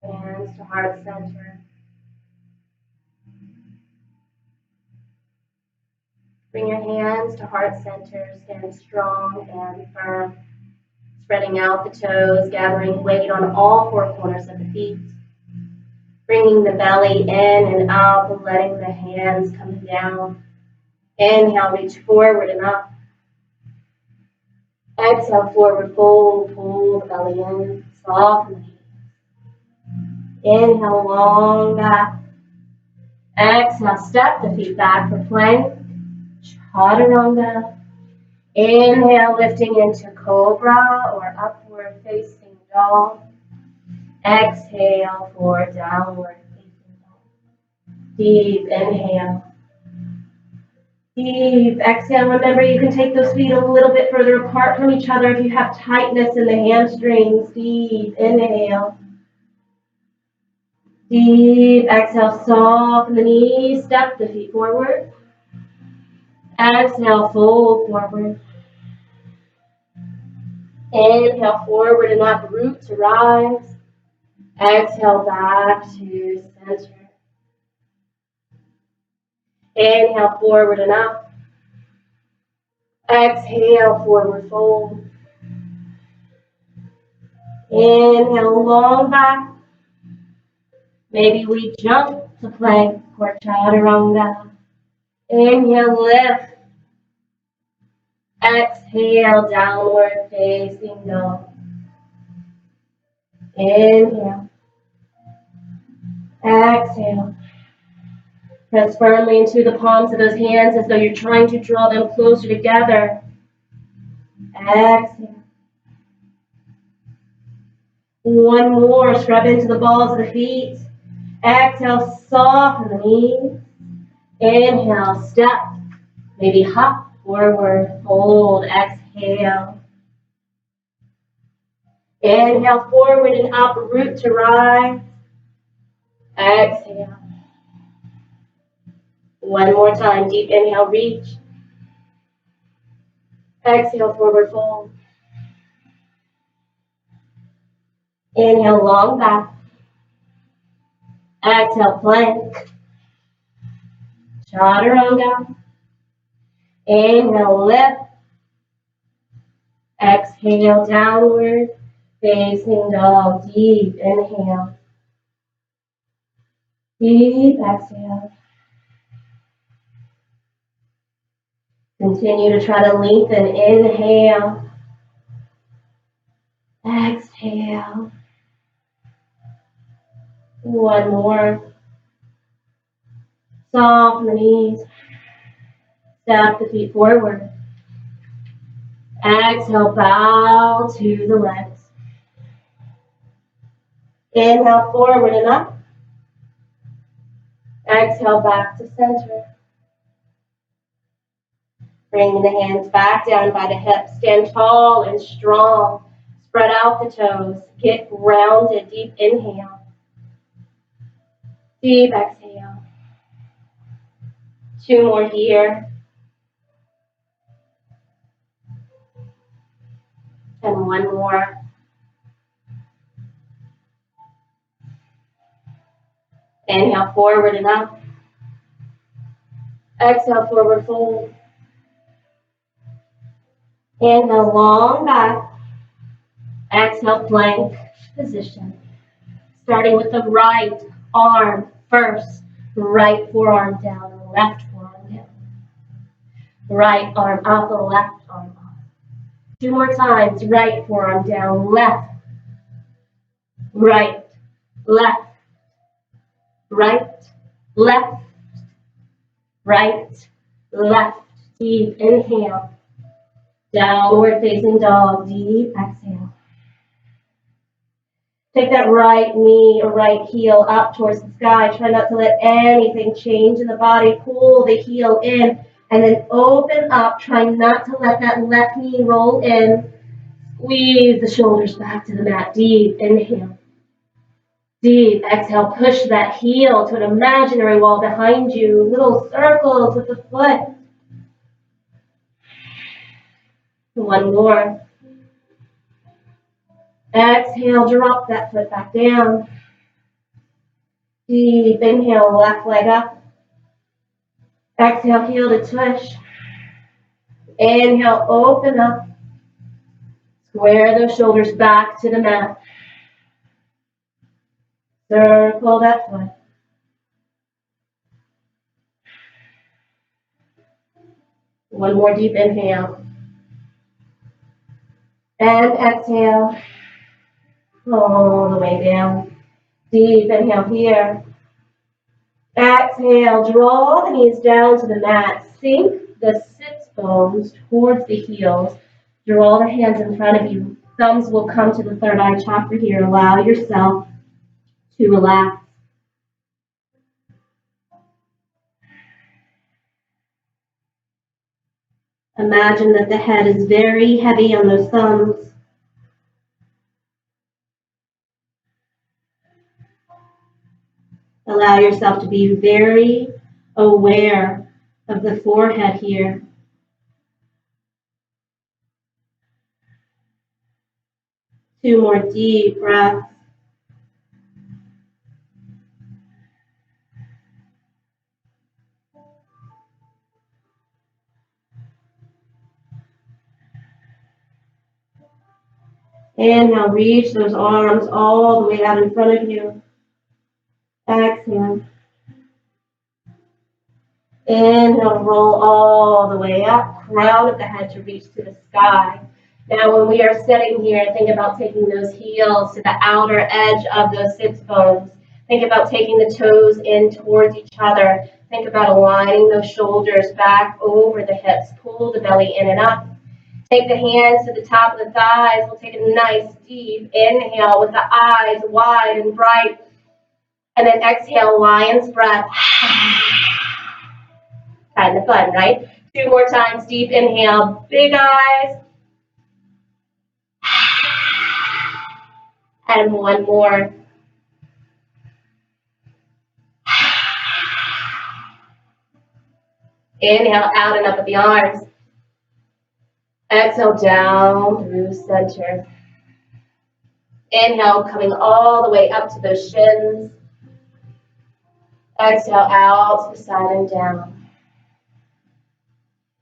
Hands to heart center. Bring your hands to heart center. Stand strong and firm. Spreading out the toes, gathering weight on all four corners of the feet. Bringing the belly in and up and letting the hands come down. Inhale, reach forward and up. Exhale, forward fold, pull the belly in, soften the feet. Inhale, long back. Exhale, step the feet back for plank. Chaturanga. Inhale, lifting into cobra or upward facing dog. Exhale for downward facing dog. Deep inhale. Deep exhale. Remember, you can take those feet a little bit further apart from each other if you have tightness in the hamstrings. Deep inhale. Deep exhale. Soften the knees. Step the feet forward. Exhale, fold forward. Inhale, forward and up, root to rise. Exhale, back to center. Inhale, forward and up. Exhale, forward fold. Inhale, long back. Maybe we jump to plank or chaturanga. Inhale, lift. Exhale, downward facing dog. Inhale. Exhale. Press firmly into the palms of those hands as though you're trying to draw them closer together. Exhale. One more. Scrub into the balls of the feet. Exhale, soften the knees. Inhale, step. Maybe hop forward, fold, exhale. Inhale, forward and up, root to rise. Exhale. One more time, deep inhale, reach. Exhale, forward fold. Inhale, long back. Exhale, plank. Chaturanga. Inhale, lift. Exhale, downward facing dog. Deep inhale. Deep exhale. Continue to try to lengthen. Inhale. Exhale. One more. Soften the knees. Step the feet forward. Exhale, bow to the legs. Inhale, forward and up. Exhale, back to center. Bringing the hands back down by the hips. Stand tall and strong. Spread out the toes. Get grounded. Deep inhale. Deep exhale. Two more here. And one more. Inhale, forward and up. Exhale, forward fold. Inhale, long back. Exhale, plank position. Starting with the right arm first. Right forearm down, left forearm down. Right arm up, left arm up. Two more times. Right forearm down, left. Right, left. Right, left. Right, left. Deep inhale. Downward facing dog. Deep exhale. Take that right knee or right heel up towards the sky. Try not to let anything change in the body. Pull the heel in and then open up. Try not to let that left knee roll in. Squeeze the shoulders back to the mat. Deep inhale. Deep exhale. Push that heel to an imaginary wall behind you. Little circles with the foot. One more. Exhale, drop that foot back down. Deep inhale, left leg up. Exhale, heel to tush. Inhale, open up. Square those shoulders back to the mat. Circle that foot. One more deep inhale. And exhale. All the way down. Deep inhale here. Exhale, draw the knees down to the mat. Sink the sits bones towards the heels. Draw the hands in front of you. Thumbs will come to the third eye chakra here. Allow yourself to relax. Imagine that the head is very heavy on those thumbs. Allow yourself to be very aware of the forehead here. Two more deep breaths. Inhale, reach those arms all the way out in front of you. Exhale. Inhale, roll all the way up, crown of the head to reach to the sky. Now, when we are sitting here, think about taking those heels to the outer edge of those sits bones. Think about taking the toes in towards each other. Think about aligning those shoulders back over the hips. Pull the belly in and up. Take the hands to the top of the thighs. We'll take a nice deep inhale with the eyes wide and bright. And then exhale, lion's breath. Kind of fun, right? Two more times, deep inhale, big eyes. And one more. Inhale, out and up with the arms. Exhale, down through center. Inhale, coming all the way up to those shins. Exhale, out to the side and down.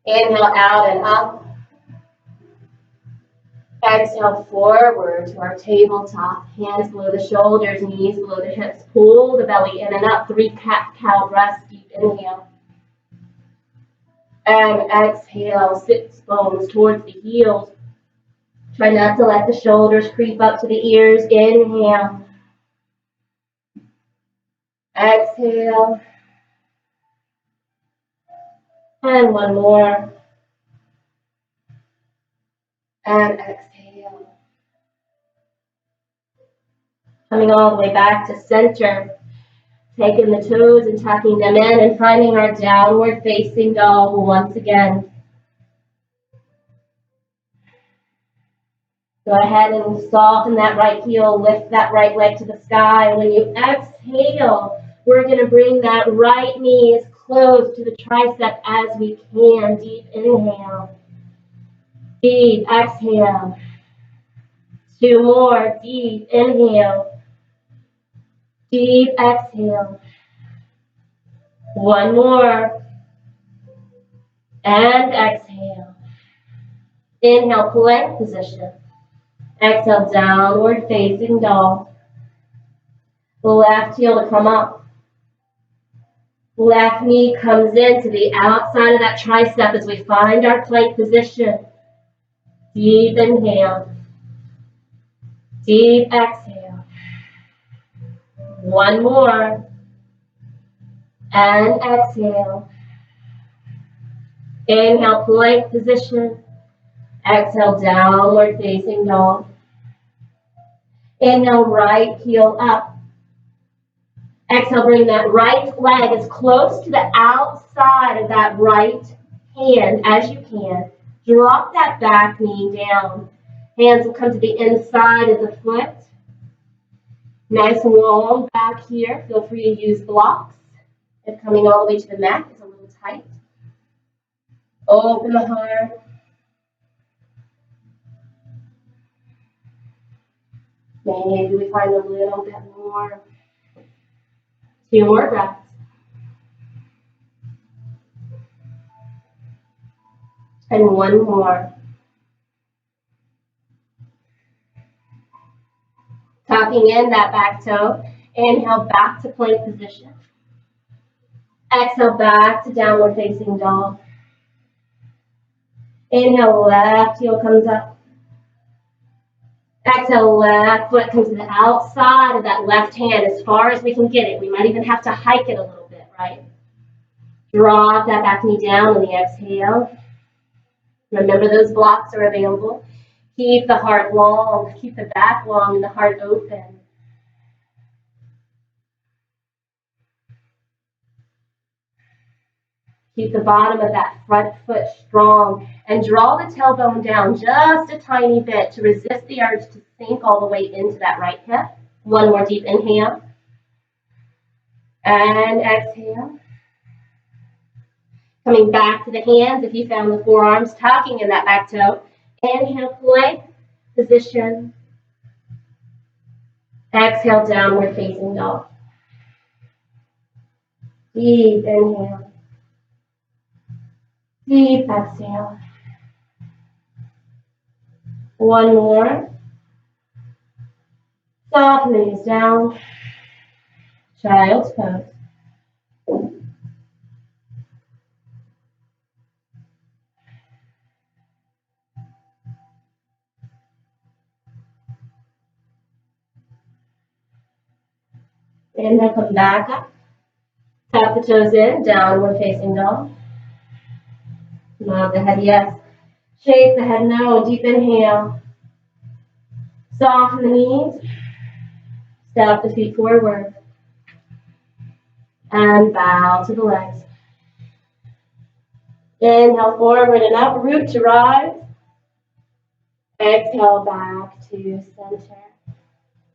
Inhale, out and up. Exhale, forward to our tabletop. Hands below the shoulders, knees below the hips. Pull the belly in and up. 3 cat-cow breaths. Deep inhale. And exhale, sits bones towards the heels. Try not to let the shoulders creep up to the ears. Inhale. Exhale. And one more. And exhale. Coming all the way back to center. Taking the toes and tucking them in and finding our downward facing dog once again. Go ahead and soften that right heel, lift that right leg to the sky. When you exhale, we're going to bring that right knee as close to the tricep as we can. Deep inhale. Deep exhale. 2 more. Deep inhale. Deep exhale. 1 more. And exhale. Inhale, plank position. Exhale, downward facing dog. Left heel to come up. Left knee comes into the outside of that tricep as we find our plank position. Deep inhale. Deep exhale. 1 more. And exhale. Inhale, plank position. Exhale, downward facing dog. Inhale, right heel up. Exhale, bring that right leg as close to the outside of that right hand as you can. Drop that back knee down. Hands will come to the inside of the foot. Nice and long back here. Feel free to use blocks. If coming all the way to the mat is a little tight. Open the heart. Maybe we find a little bit more 2 more breaths. And 1 more. Tucking in that back toe. Inhale back to plank position. Exhale back to downward facing dog. Inhale, left heel comes up. Exhale, left foot comes to the outside of that left hand as far as we can get it. We might even have to hike it a little bit, right? Drop that back knee down on the exhale. Remember those blocks are available. Keep the heart long, keep the back long and the heart open. Keep the bottom of that front foot strong and draw the tailbone down just a tiny bit to resist the urge to sink all the way into that right hip. 1 more deep inhale. And exhale. Coming back to the hands if you found the forearms, tucking in that back toe. Inhale, plank position. Exhale, downward facing dog. Deep inhale. Deep exhale. 1 more. Soften the knees down. Child's pose. Inhale, come back up. Tap the toes in, downward facing dog. Nod the head yes. Shake the head no. Deep inhale. Soften the knees. Step the feet forward. And bow to the legs. Inhale forward and up, root to rise. Exhale back to center.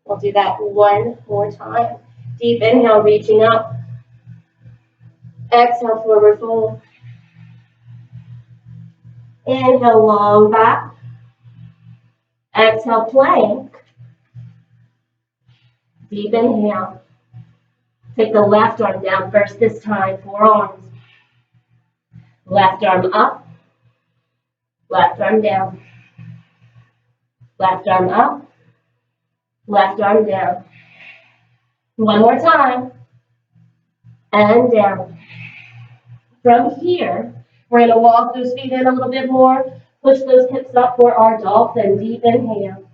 We'll do that 1 more time. Deep inhale, reaching up. Exhale, forward fold. Inhale, long back. Exhale, plank. Deep inhale. Take the left arm down first this time, forearms. Left arm up. Left arm down. Left arm up. Left arm down. 1 more time. And down. From here, we're going to walk those feet in a little bit more. Push those hips up for our dolphin. Deep inhale.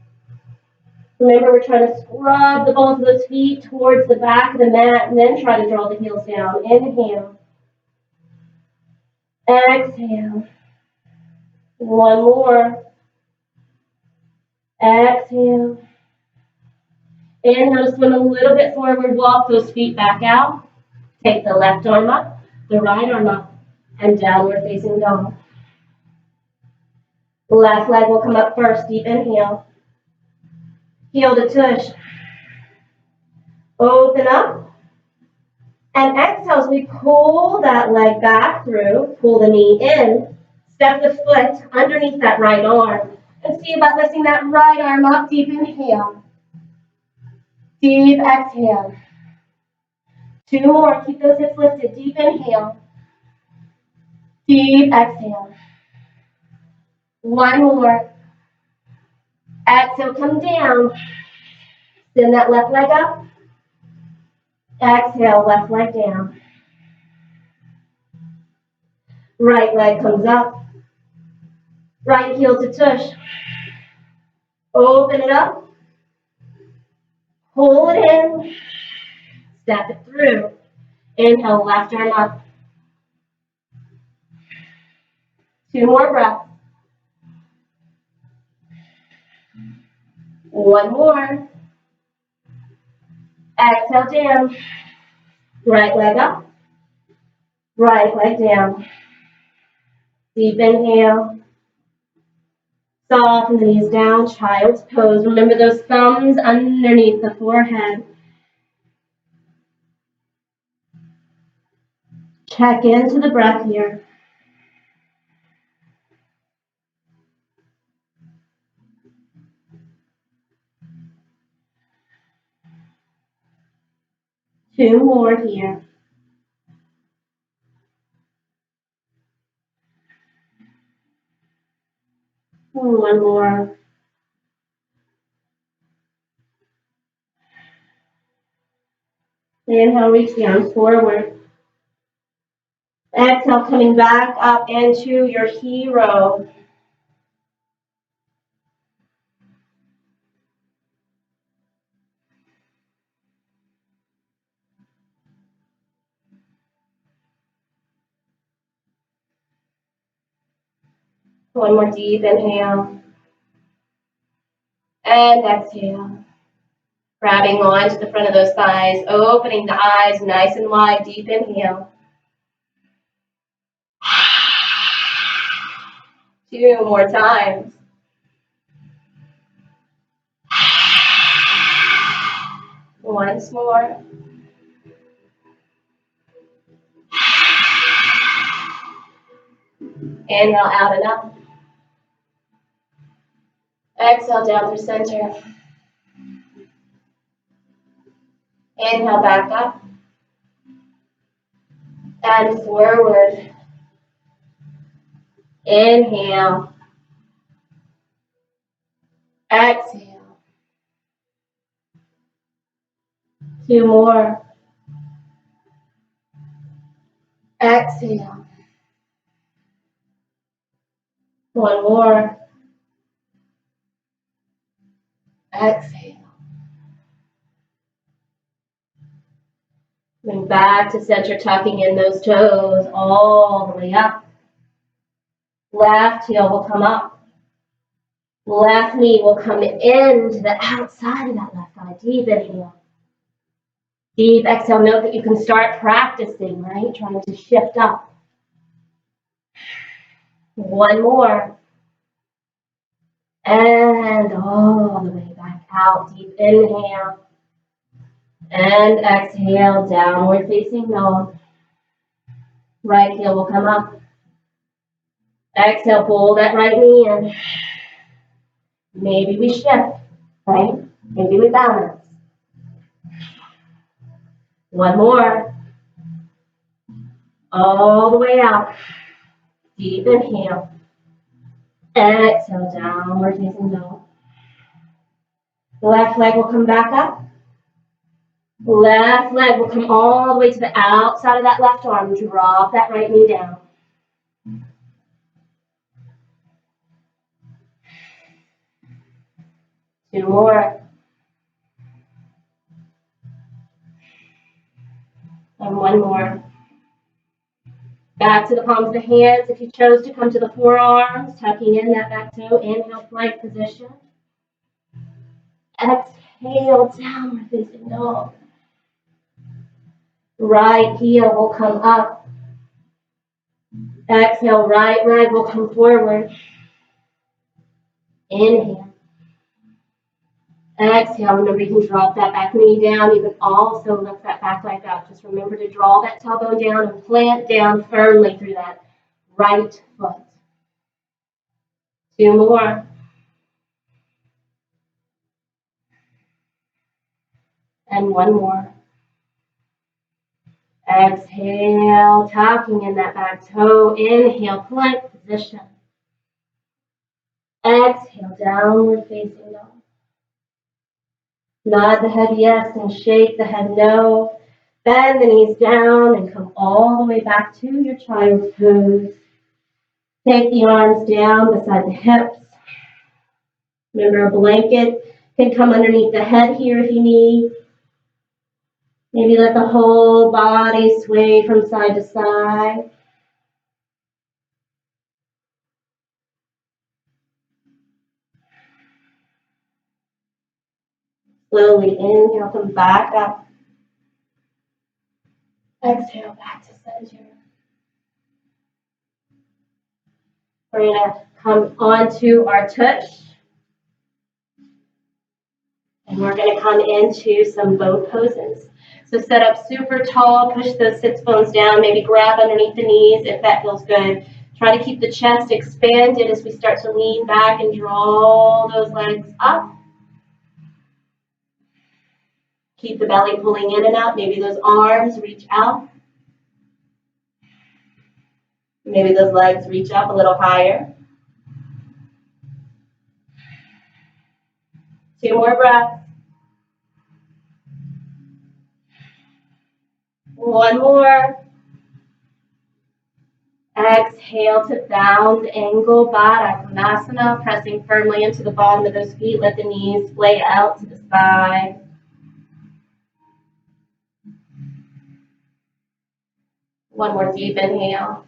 Remember, we're trying to scrub the balls of those feet towards the back of the mat and then try to draw the heels down. Inhale. Exhale. 1 more. Exhale. Inhale, swim a little bit forward, walk those feet back out. Take the left arm up, the right arm up, and downward facing dog. Left leg will come up first, deep inhale. Heel to tush. Open up. And exhale as we pull that leg back through, pull the knee in, step the foot underneath that right arm, and see about lifting that right arm up, deep inhale. Deep exhale. 2 more. Keep those hips lifted. Deep inhale. Deep exhale. 1 more. Exhale, come down. Send that left leg up. Exhale, left leg down. Right leg comes up. Right heel to tush. Open it up. Pull it in. Step it through. Inhale, left arm up. 2 more breaths. 1 more. Exhale down. Right leg up. Right leg down. Deep inhale. Soften the knees down, child's pose. Remember those thumbs underneath the forehead. Check into the breath here. 2 more here. One more. Inhale, reach the arms forward. Exhale, coming back up into your hero. One more deep inhale. And exhale. Grabbing onto the front of those thighs, opening the eyes nice and wide. Deep inhale. 2 more times. Once more. Inhale out and up. Exhale down through center. Inhale back up. And forward. Inhale. Exhale. 2 more. Exhale. 1 more. Exhale. Coming back to center, tucking in those toes all the way up. Left heel will come up. Left knee will come into the outside of that left thigh. Deep inhale. Deep exhale. Note that you can start practicing, right? Trying to shift up. 1 more. And all the way back out. Deep inhale. And exhale, downward facing dog. Right heel will come up. Exhale, pull that right knee in. Maybe we shift, right? Maybe we balance. 1 more. All the way out. Deep inhale. Exhale, downward facing dog. The left leg will come back up. Left leg will come all the way to the outside of that left arm. Drop that right knee down. Two more. And 1 more. Back to the palms of the hands. If you chose to come to the forearms, tucking in that back toe. Inhale, plank position. Exhale, downward facing dog. Right heel will come up. Exhale, right leg will come forward. Inhale. Exhale, remember you can drop that back knee down. You can also lift that back leg up. Just remember to draw that tailbone down and plant down firmly through that right foot. 2 more. And 1 more. Exhale, tucking in that back toe. Inhale, plank position. Exhale, downward facing dog. Nod the head yes and shake the head no. Bend the knees down and come all the way back to your child's pose. Take the arms down beside the hips. Remember, a blanket can come underneath the head here if you need. Maybe let the whole body sway from side to side. Slowly inhale, come back up. Exhale, back to center. We're going to come onto our tush. And we're going to come into some boat poses. So set up super tall, push those sits bones down, maybe grab underneath the knees if that feels good. Try to keep the chest expanded as we start to lean back and draw those legs up. Keep the belly pulling in and out. Maybe those arms reach out. Maybe those legs reach up a little higher. 2 more breaths. 1 more. Exhale to bound angle Baddha Konasana, pressing firmly into the bottom of those feet. Let the knees splay out to the side. One more deep inhale.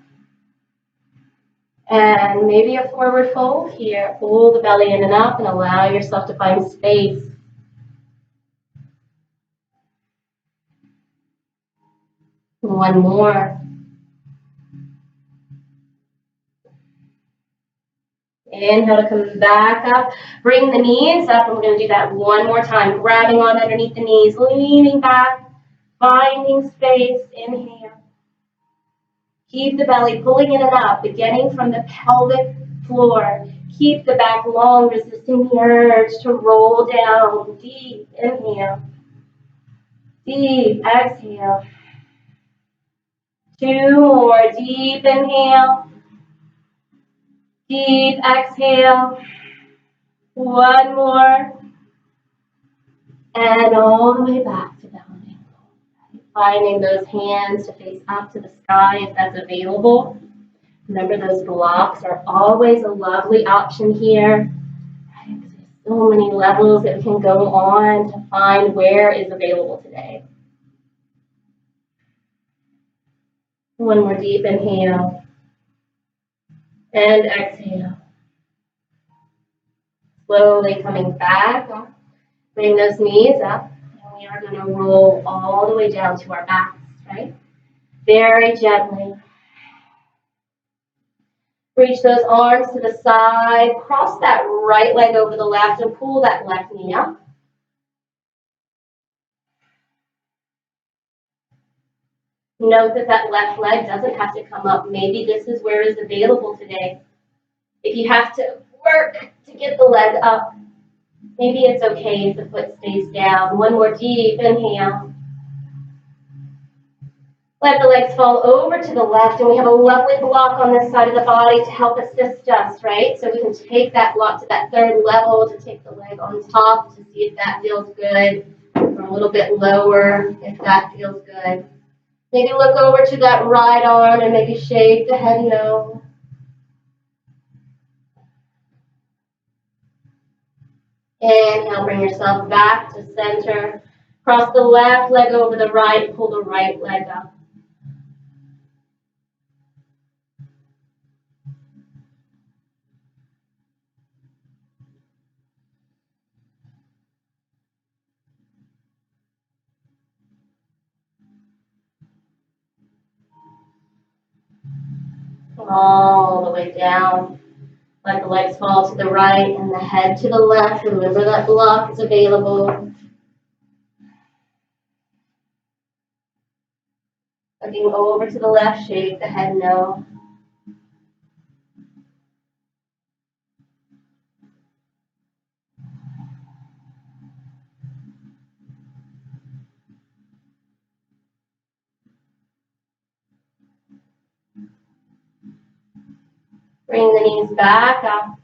And maybe a forward fold here. Pull the belly in and up and allow yourself to find space. One more. Inhale to come back up. Bring the knees up, and we're going to do that one more time. Grabbing on underneath the knees, leaning back, finding space. Inhale. Keep the belly pulling in and up, beginning from the pelvic floor. Keep the back long, resisting the urge to roll down. Deep inhale. Deep exhale. 2 more. Deep inhale. Deep exhale. 1 more. And all the way back to down angle. Finding those hands to face up to the sky if that's available. Remember, those blocks are always a lovely option here. Right? There's so many levels that we can go on to find where is available today. 1 more deep inhale. And exhale. Slowly coming back. Bring those knees up. And we are going to roll all the way down to our backs, right? Very gently. Reach those arms to the side. Cross that right leg over the left and pull that left knee up. Note that that left leg doesn't have to come up. Maybe this is where it's available today. If you have to work to get the leg up, maybe it's okay if the foot stays down. 1 more deep inhale. Let the legs fall over to the left, and we have a lovely block on this side of the body to help assist us, right? So we can take that block to that 3rd level to take the leg on top to see if that feels good, or a little bit lower if that feels good. Maybe look over to that right arm and maybe shake the head no. Inhale, bring yourself back to center. Cross the left leg over the right, pull the right leg up. All the way down. Let the legs fall to the right and the head to the left. Remember that block is available. Looking over to the left, shake the head no. Bring the knees back up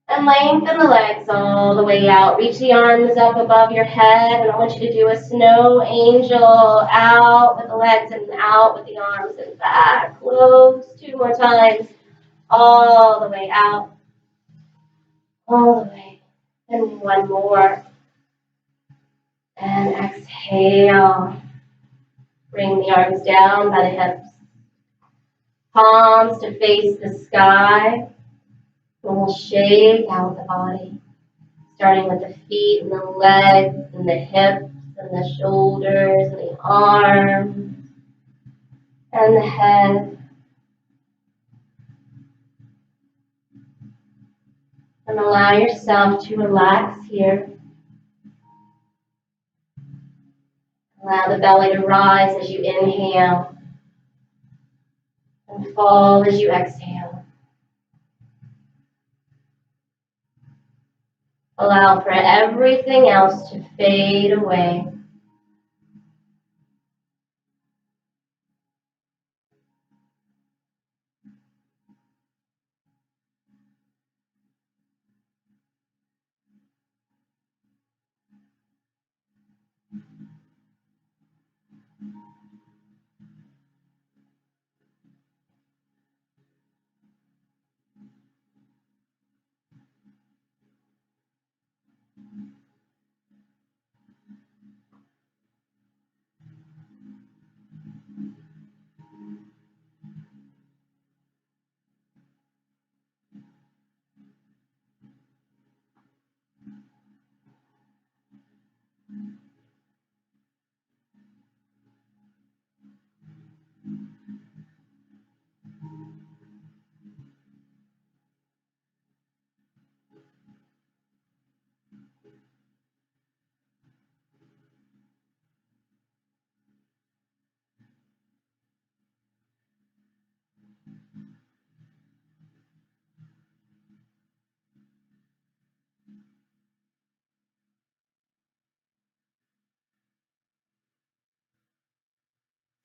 and lengthen the legs all the way out. Reach the arms up above your head, and I want you to do a snow angel out with the legs and out with the arms and back. Close 2 more times. All the way out. All the way. And 1 more. And exhale. Bring the arms down by the hips. Palms to face the sky. And we'll shake out the body. Starting with the feet and the legs and the hips and the shoulders and the arms and the head. And allow yourself to relax here. Allow the belly to rise as you inhale and fall as you exhale. Allow for everything else to fade away.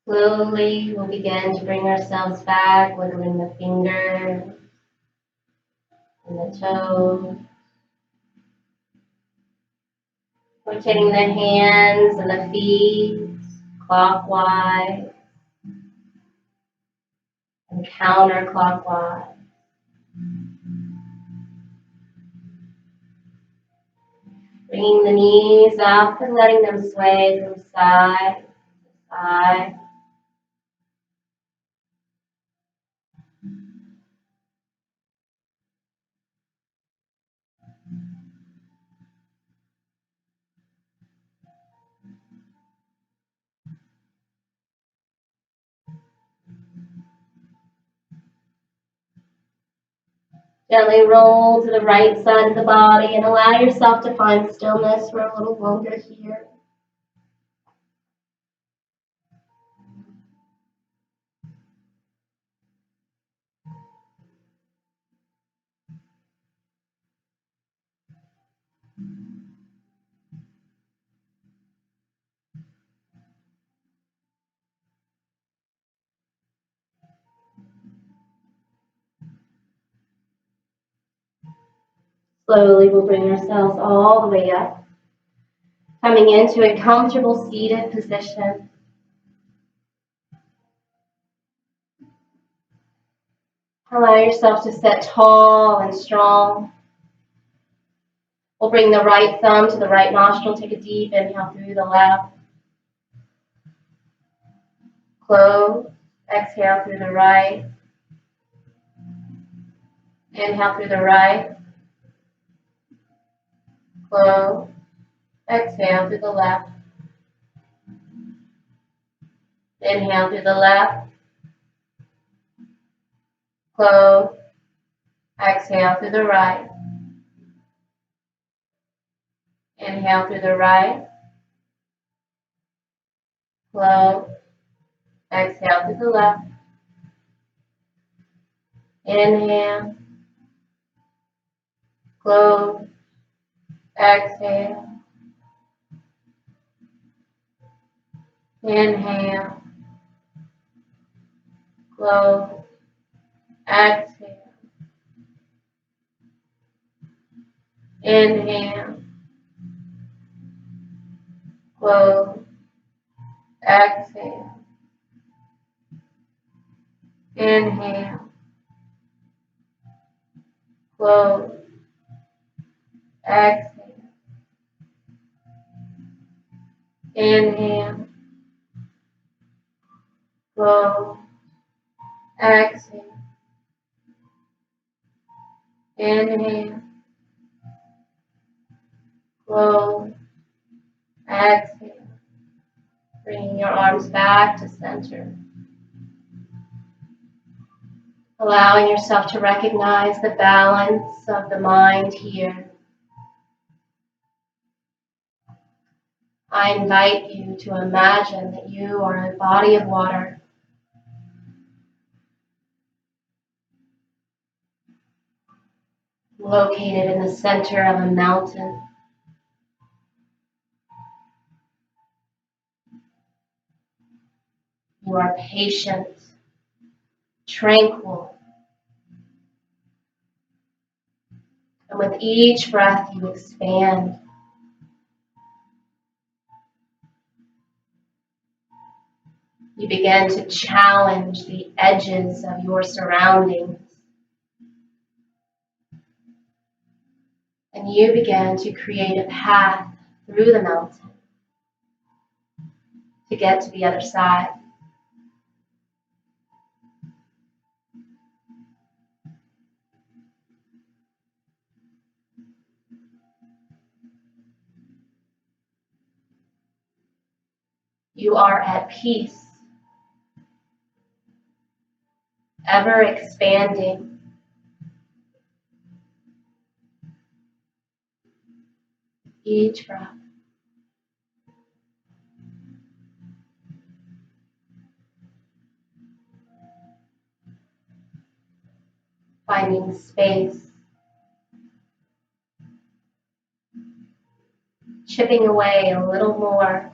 Slowly, we'll begin to bring ourselves back, wiggling the fingers and the toes. Rotating the hands and the feet clockwise and counterclockwise. Bringing the knees up and letting them sway from side to side. Gently roll to the right side of the body and allow yourself to find stillness for a little longer here. Slowly, we'll bring ourselves all the way up, coming into a comfortable seated position. Allow yourself to sit tall and strong. We'll bring the right thumb to the right nostril. Take a deep inhale through the left. Close. Exhale through the right. Inhale through the right. Close. Exhale through the left. Inhale through the left. Close. Exhale through the right. Inhale through the right. Close. Exhale through the left. Inhale. Close. Exhale. Inhale. Close. Exhale. Inhale. Close. Exhale. Inhale. Close. Exhale. Inhale. Close. Exhale. Inhale. Close. Exhale. Bringing your arms back to center. Allowing yourself to recognize the balance of the mind here. I invite you to imagine that you are a body of water. Located in the center of a mountain. You are patient, tranquil, and with each breath you expand. You begin to challenge the edges of your surroundings. And you begin to create a path through the mountain to get to the other side. You are at peace, ever expanding. Each breath. finding space, chipping away a little more.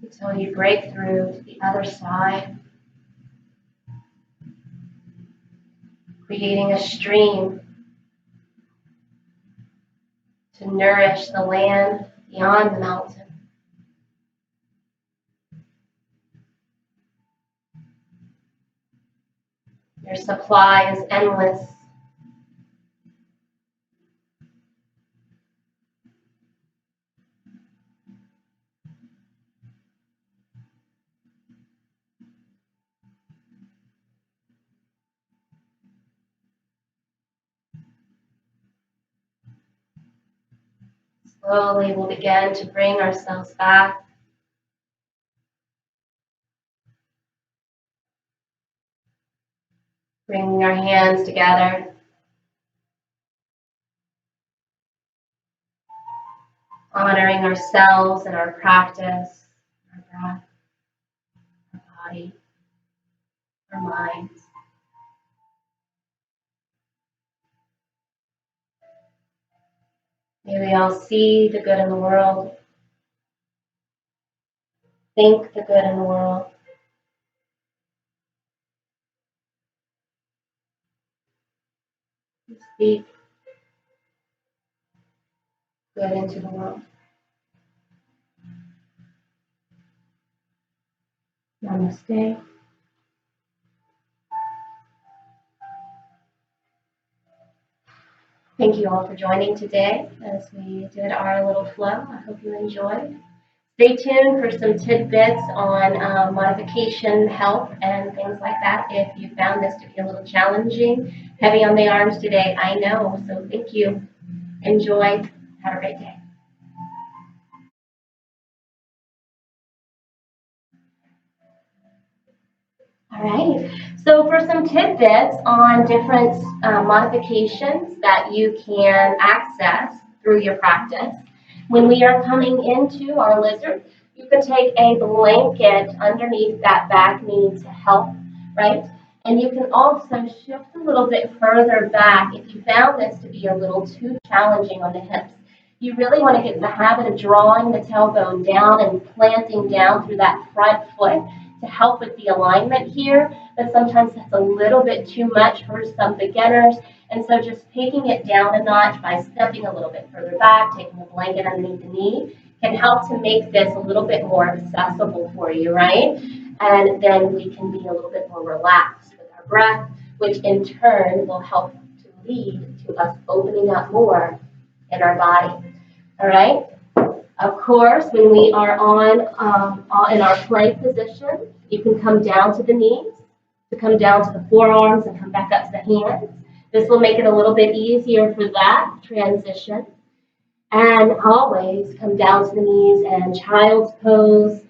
Until you break through to the other side, creating a stream to nourish the land beyond the mountain. Your supply is endless. Slowly we'll begin to bring ourselves back. Bringing our hands together. Honoring ourselves and our practice, our breath, our body, our minds. May we all see the good in the world. Think the good in the world. Speak good into the world. Namaste. Thank you all for joining today as we did our little flow. I hope you enjoyed. Stay tuned for some tidbits on modification help and things like that. If you found this to be a little challenging, heavy on the arms today, I know. So thank you. Enjoy. Have a great day. All right, so for some tidbits on different modifications that you can access through your practice, when we are coming into our lizard, you can take a blanket underneath that back knee to help, right? And you can also shift a little bit further back if you found this to be a little too challenging on the hips. You really want to get in the habit of drawing the tailbone down and planting down through that front foot to help with the alignment here, but sometimes that's a little bit too much for some beginners. And so just taking it down a notch by stepping a little bit further back, taking a blanket underneath the knee, can help to make this a little bit more accessible for you, right? And then we can be a little bit more relaxed with our breath, which in turn will help to lead to us opening up more in our body, all right? Of course, when we are in our plank position, you can come down to the knees, to come down to the forearms and come back up to the hands. This will make it a little bit easier for that transition. And always come down to the knees and child's pose.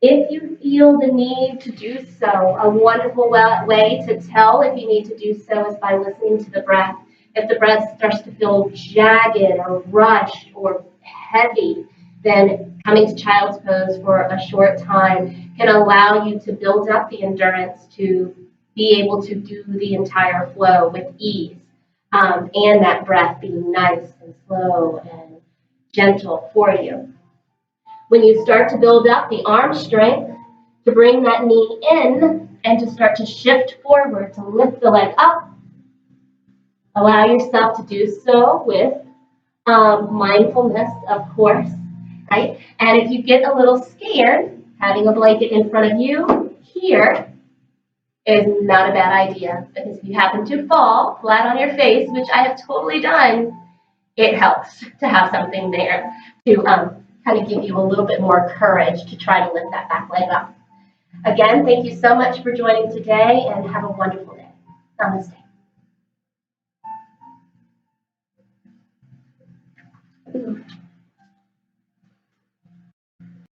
If you feel the need to do so, a wonderful way to tell if you need to do so is by listening to the breath. If the breath starts to feel jagged or rushed or heavy, then coming to child's pose for a short time can allow you to build up the endurance to be able to do the entire flow with ease, and that breath being nice and slow and gentle for you. When you start to build up the arm strength, to bring that knee in and to start to shift forward, to lift the leg up, allow yourself to do so with mindfulness, of course. Right? And if you get a little scared, having a blanket in front of you here is not a bad idea, because if you happen to fall flat on your face, which I have totally done, it helps to have something there to kind of give you a little bit more courage to try to lift that back leg up. Again, thank you so much for joining today, and have a wonderful day. Namaste.